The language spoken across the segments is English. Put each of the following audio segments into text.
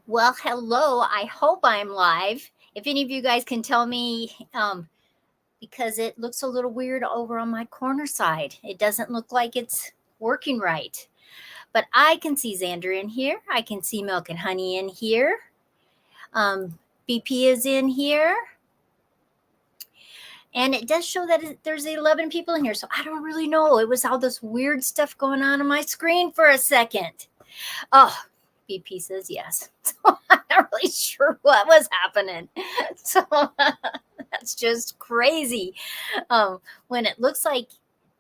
Well, hello. I hope I'm live. If any of you guys can tell me, because it looks a little weird over on my corner side. It doesn't look like it's working right. But I can see Xander in here. I can see Milk and Honey in here. BP is in here. And it does show that there's 11 people in here. So I don't really know. It was all this weird stuff going on my screen for a second. Oh, BP says yes. So I'm not really sure what was happening. So that's just crazy. When it looks like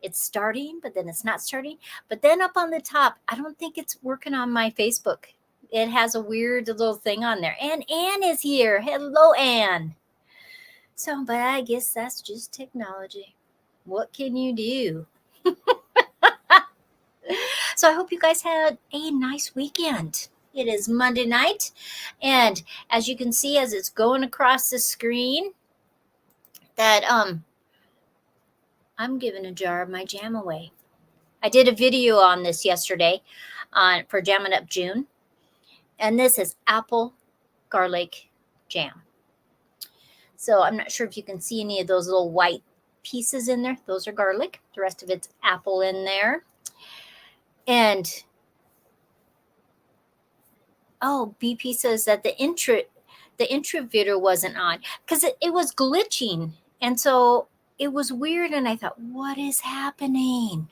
it's starting, but then it's not starting. But then up on the top, I don't think it's working on my Facebook. It has a weird little thing on there. And Anne is here. Hello, Anne. So, but I guess that's just technology. What can you do? So I hope you guys had a nice weekend. It is Monday night, and as you can see, as it's going across the screen, that I'm giving a jar of my jam away. I did a video on this yesterday for Jamming Up June, and this is apple garlic jam. So I'm not sure if you can see any of those little white pieces in there. Those are garlic. The rest of it's apple in there. And oh, BP says that the intro video wasn't on because it was glitching. And so it was weird. And I thought, what is happening?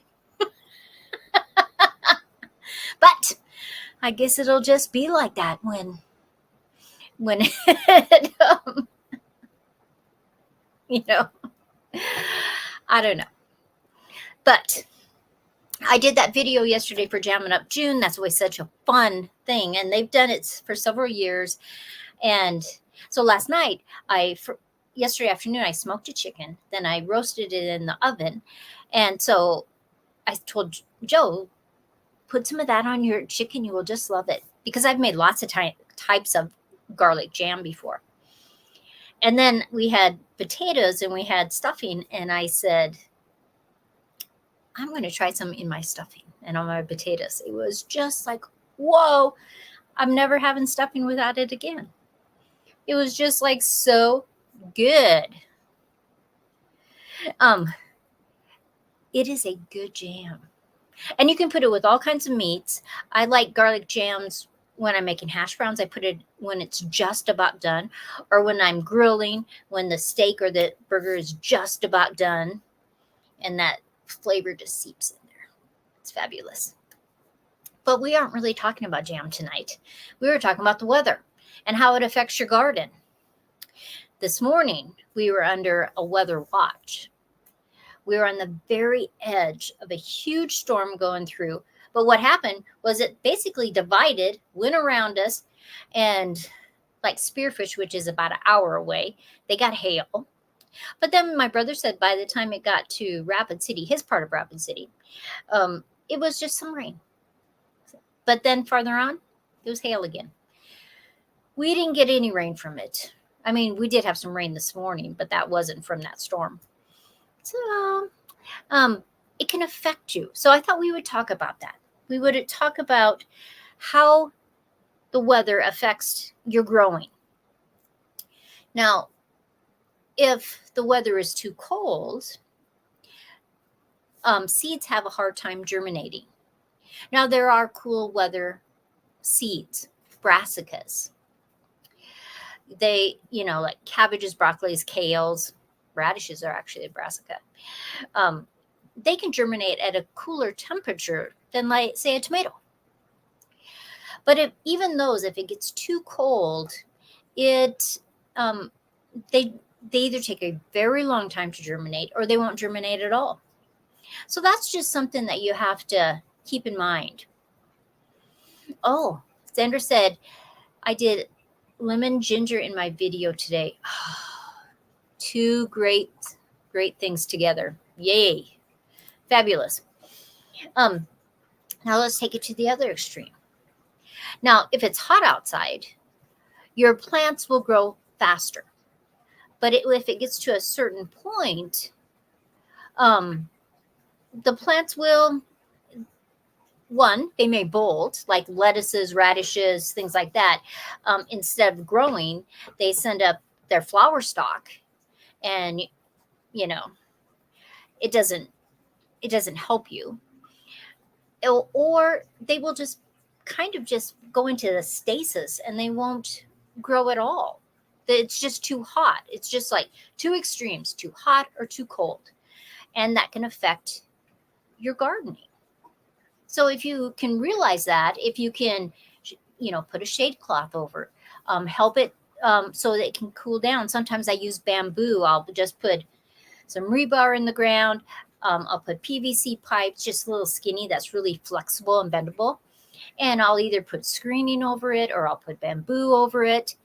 But I guess it'll just be like that when it, I don't know. But I did that video yesterday for Jamming Up June. That's always such a fun thing. And they've done it for several years. And so last night, yesterday afternoon, I smoked a chicken. Then I roasted it in the oven. And so I told Joe, put some of that on your chicken. You will just love it. Because I've made lots of types of garlic jam before. And then we had potatoes and we had stuffing. And I said, I'm going to try some in my stuffing and on my potatoes. It was just like, whoa, I'm never having stuffing without it again. It was just like so good. It is a good jam. And you can put it with all kinds of meats. I like garlic jams when I'm making hash browns. I put it when it's just about done, or when I'm grilling, when the steak or the burger is just about done, and that flavor just seeps in there. It's fabulous. But we aren't really talking about jam tonight. We were talking about the weather and how it affects your garden. This morning, we were under a weather watch. We were on the very edge of a huge storm going through. But what happened was it basically divided, went around us, and like Spearfish, which is about an hour away, they got hail. But then my brother said by the time it got to Rapid City, his part of Rapid City, it was just some rain. But then farther on, it was hail again. We didn't get any rain from it. I mean, we did have some rain this morning, but that wasn't from that storm. So it can affect you. So I thought we would talk about that. We would talk about how the weather affects your growing. Now, if the weather is too cold, seeds have a hard time germinating. Now, there are cool weather seeds, brassicas. They, like cabbages, broccolis, kales, radishes are actually a brassica. They can germinate at a cooler temperature than, like, say, a tomato. But even those, if it gets too cold, they either take a very long time to germinate or they won't germinate at all. So that's just something that you have to keep in mind. Oh, Sandra said, I did lemon ginger in my video today. Two great things together. Yay. Fabulous. Now let's take it to the other extreme. Now, if it's hot outside, your plants will grow faster. But if it gets to a certain point, the plants will one, they may bolt, like lettuces, radishes, things like that. Instead of growing, they send up their flower stalk, and you know it doesn't help you. Or they will just kind of just go into the stasis and they won't grow at all. It's just too hot. It's just like two extremes, too hot or too cold, and that can affect your gardening. So if you can realize that, if you can, put a shade cloth over, help it so that it can cool down. Sometimes I use bamboo. I'll just put some rebar in the ground. I'll put PVC pipes, just a little skinny, that's really flexible and bendable. And I'll either put screening over it or I'll put bamboo over it.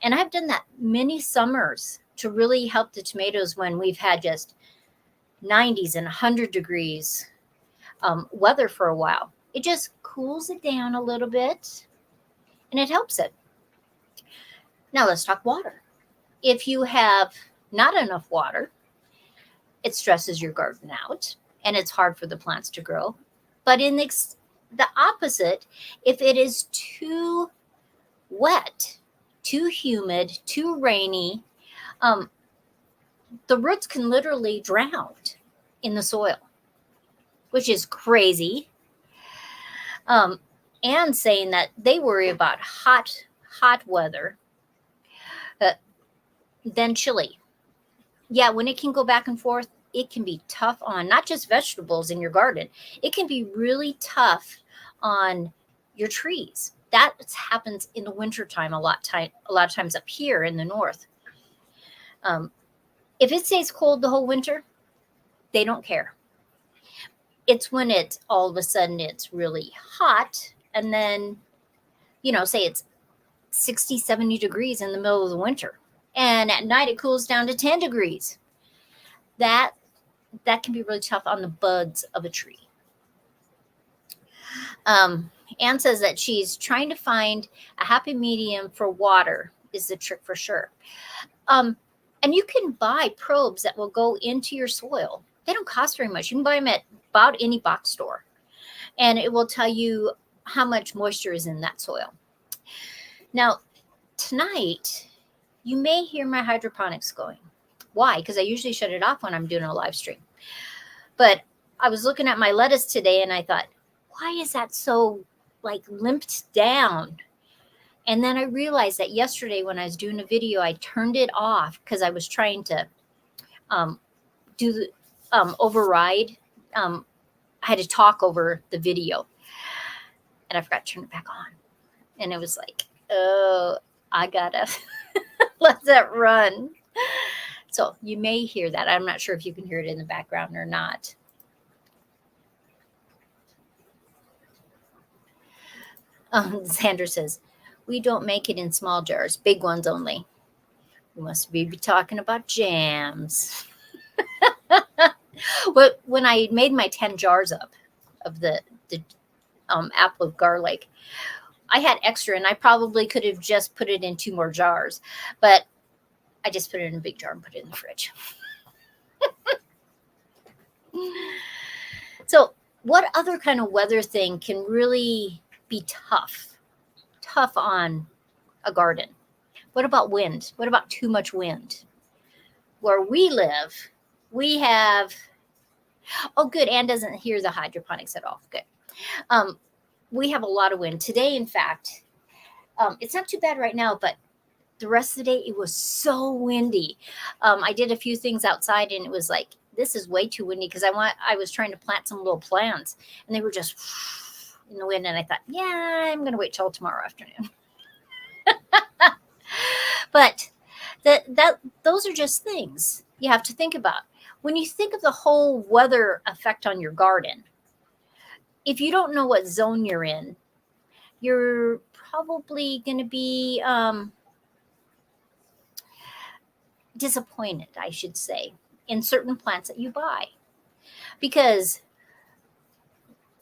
And I've done that many summers to really help the tomatoes when we've had just 90s and 100 degrees weather for a while. It just cools it down a little bit and it helps it. Now let's talk water. If you have not enough water, it stresses your garden out and it's hard for the plants to grow. But in the opposite, if it is too wet, too humid, too rainy, the roots can literally drown in the soil, which is crazy. And saying that they worry about hot weather, then chilly. Yeah, when it can go back and forth, it can be tough on not just vegetables in your garden. It can be really tough on your trees. That happens in the wintertime a lot of times up here in the north. If it stays cold the whole winter, they don't care. It's when it's all of a sudden it's really hot, and then, say it's 60, 70 degrees in the middle of the winter. And at night it cools down to 10 degrees. That can be really tough on the buds of a tree. Anne says that she's trying to find a happy medium for water is the trick for sure. And you can buy probes that will go into your soil. They don't cost very much. You can buy them at about any box store, and it will tell you how much moisture is in that soil. Now, tonight, you may hear my hydroponics going. Why? Because I usually shut it off when I'm doing a live stream. But I was looking at my lettuce today and I thought, why is that so limped down? And then I realized that yesterday when I was doing a video, I turned it off because I was trying to do the override. I had to talk over the video and I forgot to turn it back on. And it was like, oh, I gotta let that run. So you may hear that. I'm not sure if you can hear it in the background or not. Sandra says, we don't make it in small jars, big ones only. We must be talking about jams. But when I made my 10 jars up of the apple of garlic, I had extra and I probably could have just put it in 2 more jars, but I just put it in a big jar and put it in the fridge. So what other kind of weather thing can really be tough on a garden? What about wind? What about too much wind? Where we live, we have, oh good, Anne doesn't hear the hydroponics at all. Good. We have a lot of wind. Today, in fact, it's not too bad right now, but the rest of the day, it was so windy. I did a few things outside and it was like, this is way too windy because I was trying to plant some little plants and they were just in the wind. And I thought, yeah, I'm going to wait till tomorrow afternoon. But those are just things you have to think about. When you think of the whole weather effect on your garden, if you don't know what zone you're in, you're probably going to be disappointed, I should say, in certain plants that you buy. Because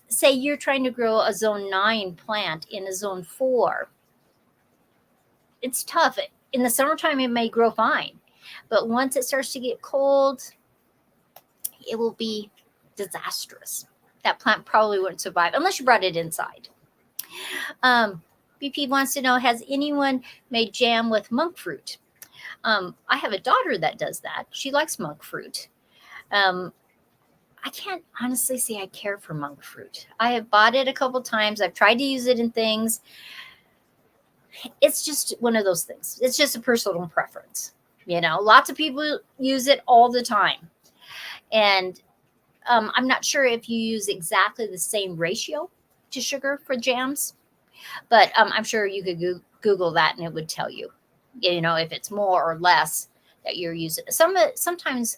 say you're trying to grow a zone 9 plant in a zone 4, it's tough. In the summertime, it may grow fine. But once it starts to get cold, it will be disastrous. that plant probably wouldn't survive unless you brought it inside. BP wants to know, has anyone made jam with monk fruit? I have a daughter that does that. She likes monk fruit. I can't honestly say I care for monk fruit. I have bought it a couple times. I've tried to use it in things. It's just one of those things. It's just a personal preference. You know, lots of people use it all the time. And I'm not sure if you use exactly the same ratio to sugar for jams, but I'm sure you could Google that and it would tell you, you know, if it's more or less that you're using. Sometimes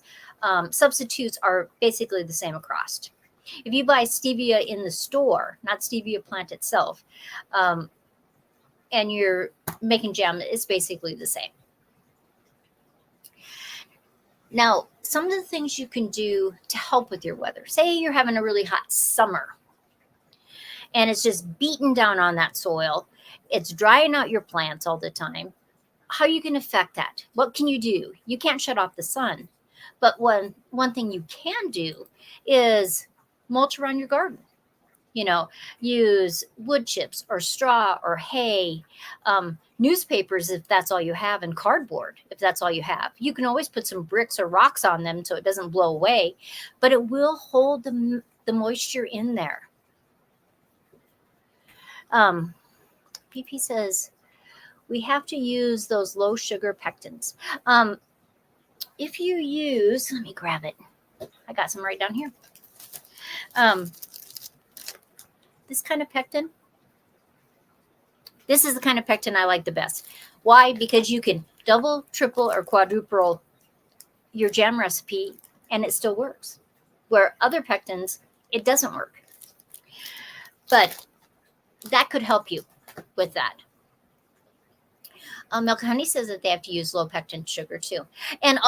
substitutes are basically the same across. If you buy stevia in the store, not stevia plant itself, and you're making jam, it's basically the same. Now, some of the things you can do to help with your weather. Say you're having a really hot summer and it's just beating down on that soil. It's drying out your plants all the time. How you can affect that? What can you do? You can't shut off the sun. But one thing you can do is mulch around your garden. You know, use wood chips or straw or hay, newspapers if that's all you have, and cardboard if that's all you have. You can always put some bricks or rocks on them so it doesn't blow away, but it will hold the moisture in there. PP says, we have to use those low sugar pectins. If you use, let me grab it. I got some right down here. This kind of pectin, this is the kind of pectin I like the best. Why? Because you can double, triple, or quadruple your jam recipe and it still works. Where other pectins, it doesn't work. But that could help you with that. Milk Honey says that they have to use low pectin sugar too. And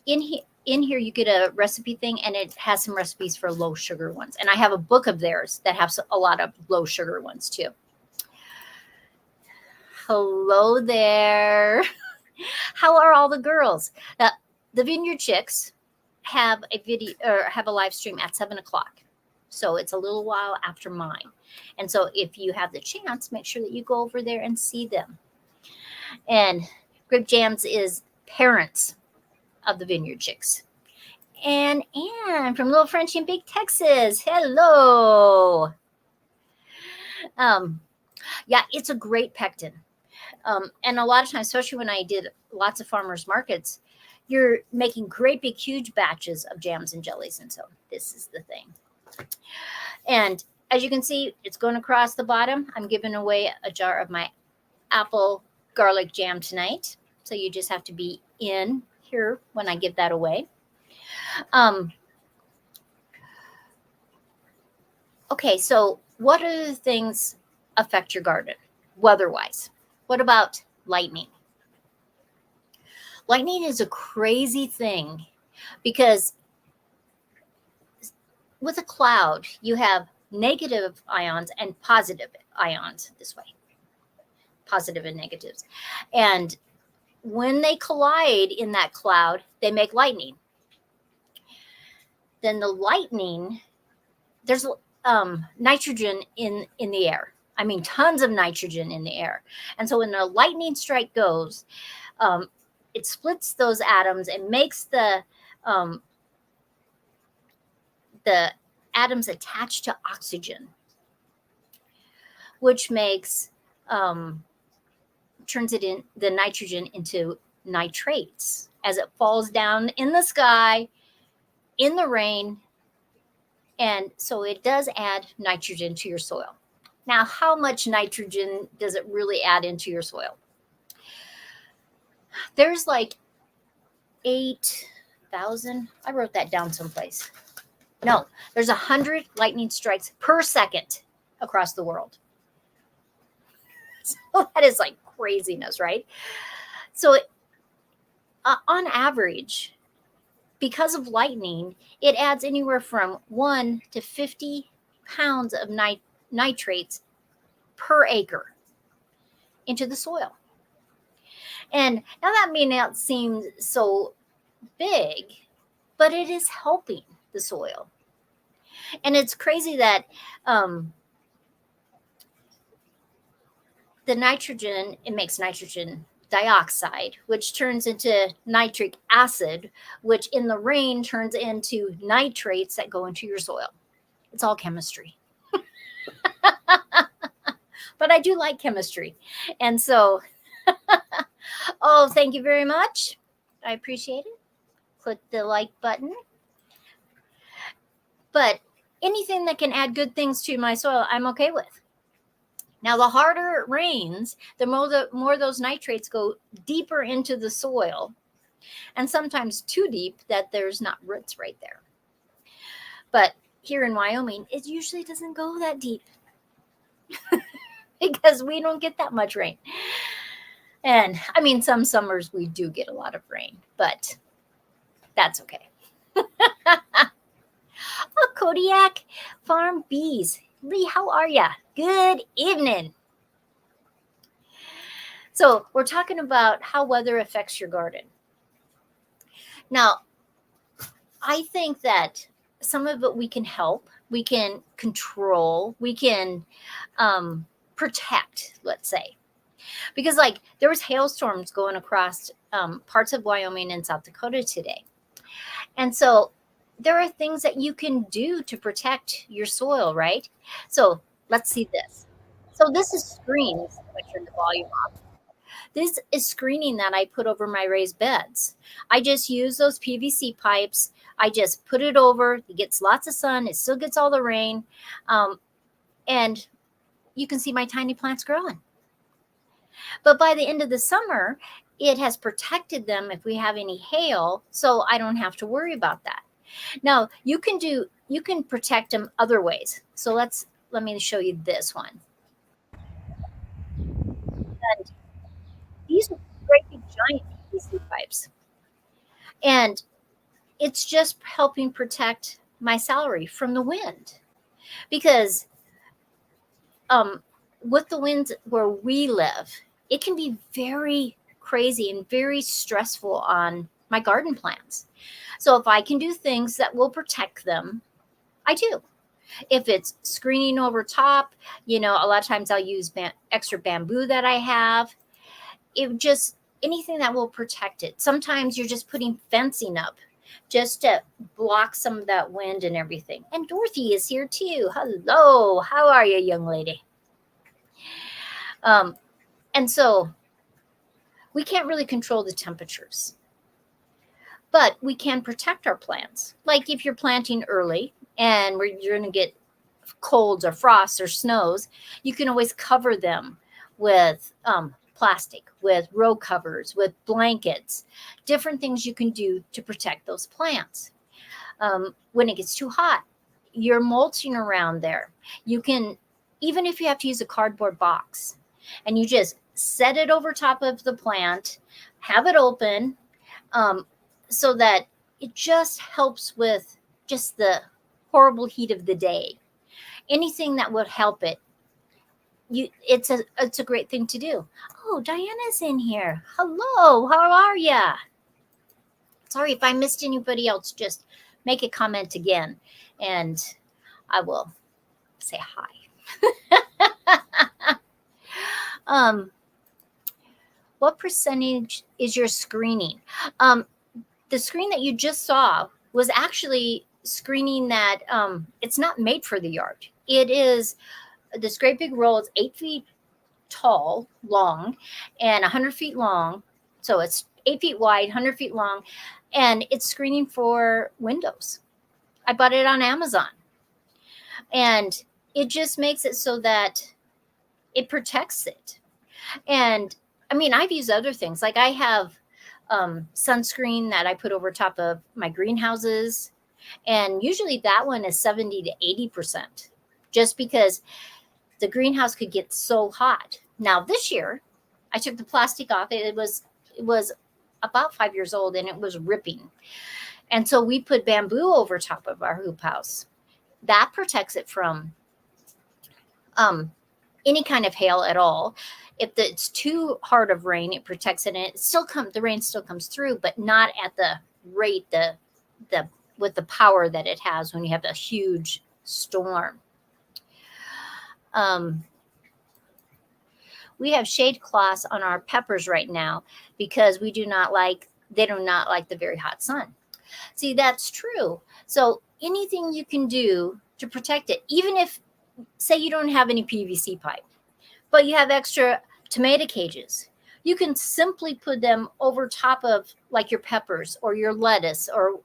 in here you get a recipe thing and it has some recipes for low sugar ones. And I have a book of theirs that has a lot of low sugar ones too. Hello there. How are all the girls? The Vineyard Chicks have a video or have a live stream at 7:00. So it's a little while after mine. And so if you have the chance, make sure that you go over there and see them. And Grape Jams is parents of the Vineyard Chicks. And Ann from Little Frenchie in Big Texas. Hello. Yeah, it's a great pectin. And a lot of times, especially when I did lots of farmers markets, you're making great big huge batches of jams and jellies. And so this is the thing. And as you can see, it's going across the bottom. I'm giving away a jar of my apple garlic jam tonight. So you just have to be in here when I give that away. Okay, so what other things affect your garden weather-wise? What about lightning? Lightning is a crazy thing because with a cloud, you have negative ions and positive ions this way, positive and negatives. And when they collide in that cloud, they make lightning. Then the lightning, there's nitrogen in the air. I mean, tons of nitrogen in the air. And so when the lightning strike goes, it splits those atoms and makes the atoms attached to oxygen, which makes turns it in the nitrogen into nitrates as it falls down in the sky, in the rain. And so it does add nitrogen to your soil. Now, how much nitrogen does it really add into your soil? There's like 8,000. I wrote that down someplace. No, there's 100 lightning strikes per second across the world. So that is like craziness, right? So on average, because of lightning, it adds anywhere from 1 to 50 pounds of nitrates per acre into the soil. And now that may not seem so big, but it is helping the soil. And it's crazy that the nitrogen, it makes nitrogen dioxide, which turns into nitric acid, which in the rain turns into nitrates that go into your soil. It's all chemistry. But I do like chemistry. And so, oh, thank you very much. I appreciate it. Click the like button. But anything that can add good things to my soil, I'm okay with. Now, the harder it rains, the more those nitrates go deeper into the soil, and sometimes too deep that there's not roots right there. But here in Wyoming, it usually doesn't go that deep because we don't get that much rain. And I mean, some summers we do get a lot of rain, but that's okay. Oh, Kodiak Farm Bees. Lee, how are ya? Good evening. So we're talking about how weather affects your garden. Now, I think that some of it we can help, we can control, we can protect, let's say. Because like there was hailstorms going across parts of Wyoming and South Dakota today. And so there are things that you can do to protect your soil, right? So let's see this. So this is screens. I turn the volume off. This is screening that I put over my raised beds. I just use those PVC pipes. I just put it over. It gets lots of sun. It still gets all the rain. And you can see my tiny plants growing. But by the end of the summer, it has protected them if we have any hail, so I don't have to worry about that. Now, you can protect them other ways. So let me show you this one. And these are great big giant PVC pipes. And it's just helping protect my celery from the wind. Because with the winds where we live, it can be very crazy and very stressful on my garden plants. So if I can do things that will protect them, I do. If it's screening over top, a lot of times I'll use extra bamboo that I have. It just anything that will protect it. Sometimes you're just putting fencing up just to block some of that wind and everything. And Dorothy is here too. Hello. How are you, young lady? And so we can't really control the temperatures, but we can protect our plants. Like if you're planting early and you're going to get colds or frosts or snows, you can always cover them with plastic, with row covers, with blankets, different things you can do to protect those plants. When it gets too hot, you're mulching around there. You can, even if you have to use a cardboard box, and you just set it over top of the plant, have it open, so that it just helps with just the horrible heat of the day. Anything that would help it. It's a great thing to do. Oh, Diana's in here. Hello, how are ya? Sorry if I missed anybody else. Just make a comment again, and I will say hi. What percentage is your screening? The screen that you just saw was actually screening that it's not made for the yard. It is this great big roll. It's 8 feet tall, long, and 100 feet long. So it's 8 feet wide, 100 feet long, and it's screening for windows. I bought it on Amazon, and it just makes it so that it protects it. And I mean, I've used other things. Like I have sunscreen that I put over top of my greenhouses. And usually that one is 70 to 80%, just because the greenhouse could get so hot. Now this year, I took the plastic off. It was about 5 years old and it was ripping. And so we put bamboo over top of our hoop house. That protects it from any kind of hail at all. If it's too hard of rain, it protects it, and the rain still comes through, but not at the rate with the power that it has when you have a huge storm. We have shade cloths on our peppers right now because they do not like the very hot sun. See, that's true. So anything you can do to protect it, even if, say, you don't have any PVC pipe, but you have extra tomato cages, you can simply put them over top of like your peppers or your lettuce or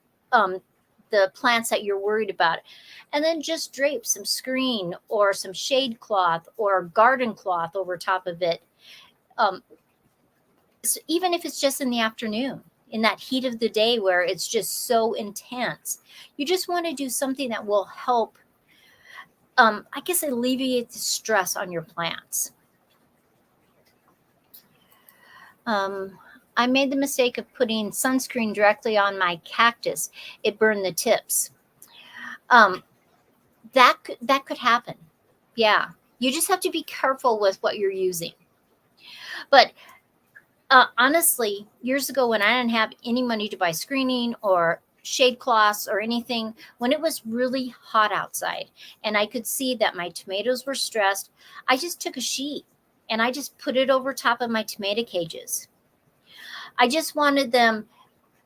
the plants that you're worried about, and then just drape some screen or some shade cloth or garden cloth over top of it. So even if it's just in the afternoon, in that heat of the day where it's just so intense, you just want to do something that will help, I guess, alleviate the stress on your plants. I made the mistake of putting sunscreen directly on my cactus. It burned the tips. That could happen. Yeah. You just have to be careful with what you're using. But honestly, years ago when I didn't have any money to buy screening or shade cloths or anything, when it was really hot outside and I could see that my tomatoes were stressed, I just took a sheet and I just put it over top of my tomato cages. I just wanted them,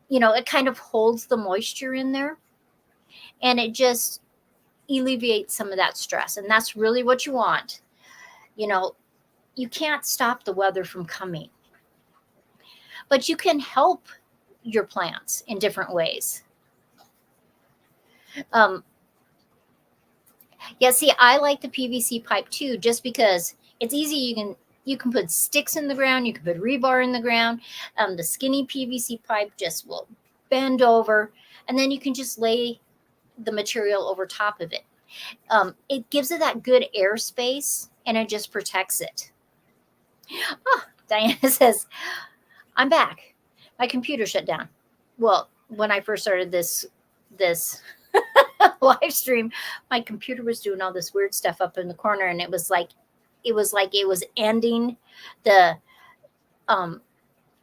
it kind of holds the moisture in there and it just alleviates some of that stress. And that's really what you want. You can't stop the weather from coming, but you can help your plants in different ways. Yeah, see, I like the PVC pipe too, just because it's easy. You can put sticks in the ground. You can put rebar in the ground. The skinny PVC pipe just will bend over, and then you can just lay the material over top of it. It gives it that good airspace, and it just protects it. Oh, Diana says, I'm back. My computer shut down. Well, when I first started this live stream, my computer was doing all this weird stuff up in the corner, and it was like it was ending the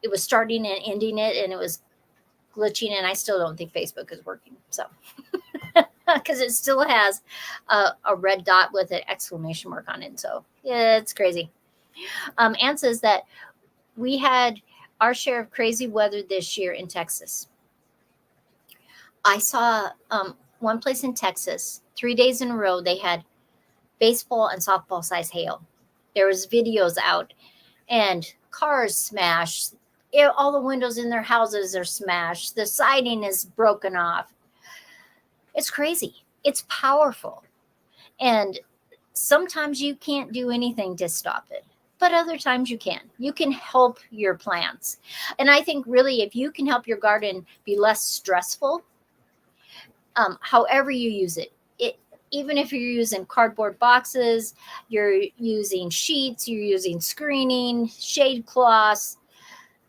it was starting and ending it, and it was glitching, and I still don't think Facebook is working. So because it still has a red dot with an exclamation mark on it. So yeah, it's crazy. Ann says that we had our share of crazy weather this year in Texas. I saw one place in Texas, 3 days in a row, they had baseball and softball size hail. There was videos out and cars smashed. All the windows in their houses are smashed. The siding is broken off. It's crazy. It's powerful. And sometimes you can't do anything to stop it, but other times you can. You can help your plants. And I think really if you can help your garden be less stressful, however you use it, even if you're using cardboard boxes, you're using sheets, you're using screening, shade cloths,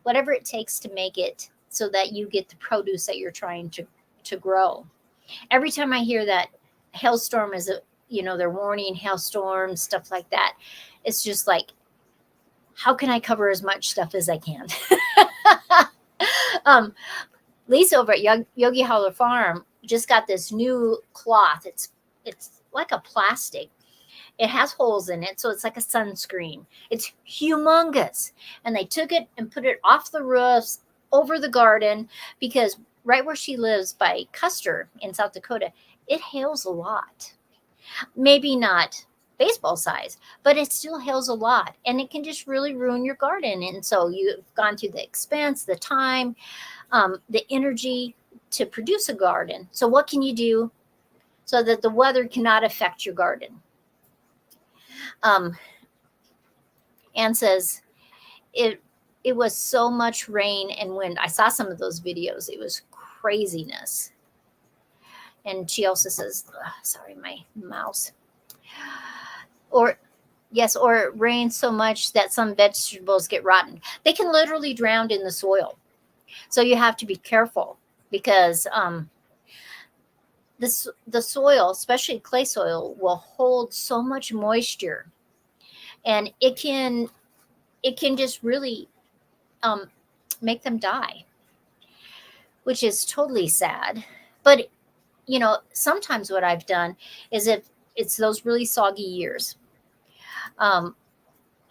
whatever it takes to make it so that you get the produce that you're trying to grow. Every time I hear that hailstorm is they're warning hailstorms, stuff like that, it's just like, how can I cover as much stuff as I can? Lisa over at Yogi Hollow Farm just got this new cloth. It's like a plastic. It has holes in it, so it's like a sunscreen. It's humongous. And they took it and put it off the roofs, over the garden, because right where she lives by Custer in South Dakota, it hails a lot. Maybe not baseball size, but it still hails a lot. And it can just really ruin your garden. And so you've gone through the expense, the time, the energy to produce a garden. So what can you do so that the weather cannot affect your garden? Ann says, it was so much rain and wind. I saw some of those videos. It was craziness. And she also says, sorry, my mouse. Or it rains so much that some vegetables get rotten. They can literally drown in the soil. So you have to be careful because the soil, especially clay soil, will hold so much moisture, and it can just really make them die, which is totally sad. But sometimes what I've done is if it's those really soggy years, um,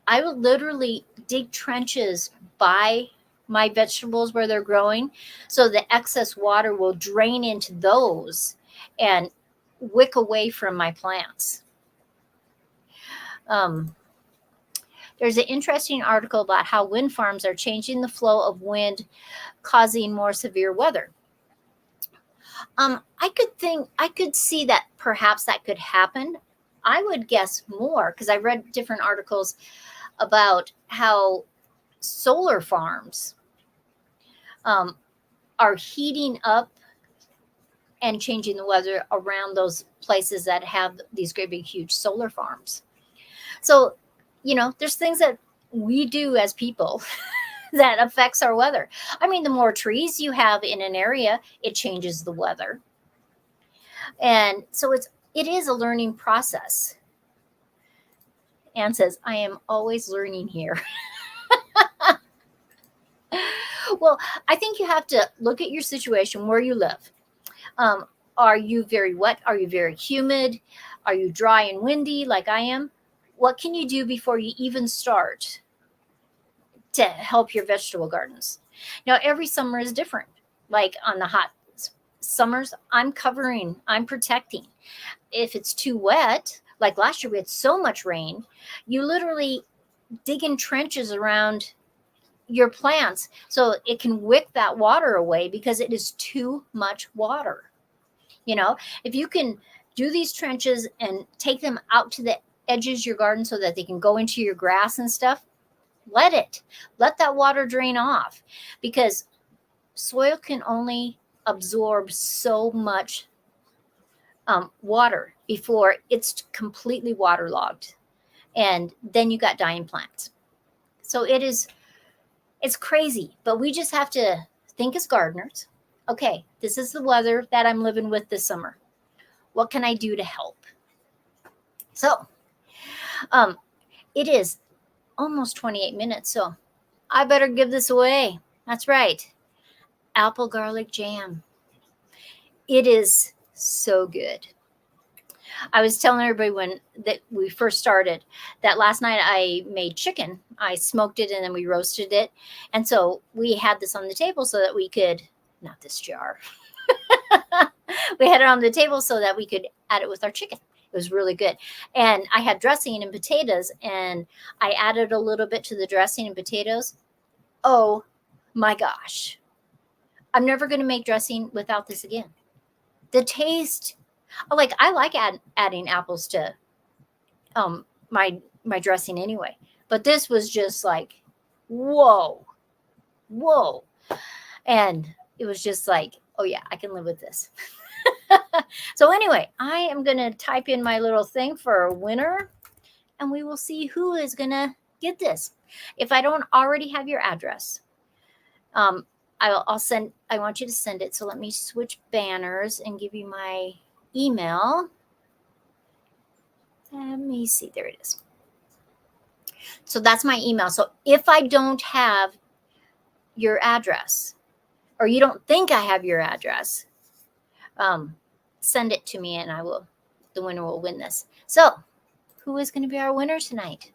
I will literally dig trenches by my vegetables where they're growing, so the excess water will drain into those and wick away from my plants. Um, there's an interesting article about how wind farms are changing the flow of wind, causing more severe weather. I could see that perhaps that could happen. I would guess more because I read different articles about how solar farms are heating up and changing the weather around those places that have these great big huge solar farms. So, there's things that we do as people that affects our weather. I mean, the more trees you have in an area, it changes the weather. And so it is a learning process. Anne says, I am always learning here. Well, I think you have to look at your situation where you live. Are you very wet? Are you very humid? Are you dry and windy like I am? What can you do before you even start to help your vegetable gardens? Now, every summer is different. Like on the hot summers, I'm covering, I'm protecting. If it's too wet, like last year we had so much rain, you literally dig in trenches around your plants so it can wick that water away because it is too much water. If you can do these trenches and take them out to the edges of your garden so that they can go into your grass and stuff, let that water drain off, because soil can only absorb so much water before it's completely waterlogged, and then you got dying plants. So it's crazy, but we just have to think as gardeners. Okay, this is the weather that I'm living with this summer. What can I do to help? So it is almost 28 minutes, so I better give this away. That's right. Apple garlic jam. It is so good. I was telling everybody that we first started that last night I made chicken. I smoked it and then we roasted it. And so we had this on the table so that we could, not this jar, we had it on the table so that we could add it with our chicken. It was really good. And I had dressing and potatoes, and I added a little bit to the dressing and potatoes. Oh my gosh. I'm never going to make dressing without this again. The taste, like I like adding apples to my dressing anyway. But this was just like, whoa. And it was just like, oh yeah, I can live with this. So anyway, I am going to type in my little thing for a winner, and we will see who is going to get this. If I don't already have your address, I want you to send it. So let me switch banners and give you my email. Let me see. There it is. So that's my email. So if I don't have your address, or you don't think I have your address, send it to me and the winner will win this. So who is going to be our winner tonight?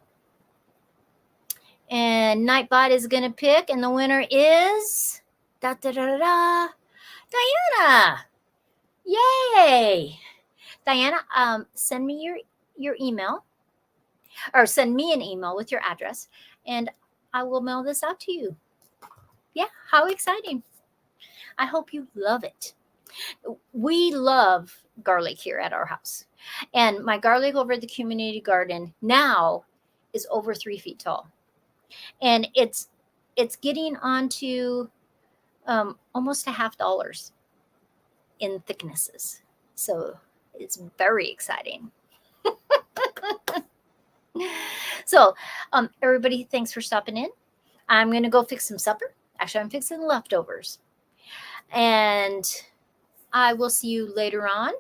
And Nightbot is going to pick, and the winner is Diana. Yay! Diana, send me your email, or send me an email with your address, and I will mail this out to you. Yeah, how exciting. I hope you love it. We love garlic here at our house. And my garlic over at the community garden now is over 3 feet tall. And it's getting onto almost $50 in thicknesses. So it's very exciting. So everybody, thanks for stopping in. I'm going to go fix some supper. Actually, I'm fixing leftovers. And I will see you later on.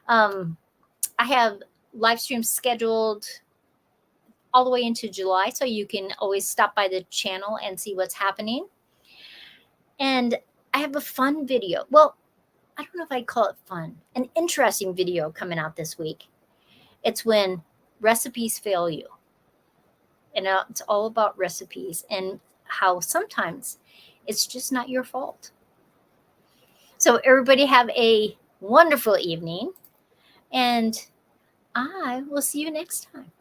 I have live streams scheduled all the way into July, so you can always stop by the channel and see what's happening. And I have a fun video. Well, I don't know if I'd call it fun, an interesting video coming out this week. It's when recipes fail you. And it's all about recipes and how sometimes it's just not your fault. So everybody have a wonderful evening, and I will see you next time.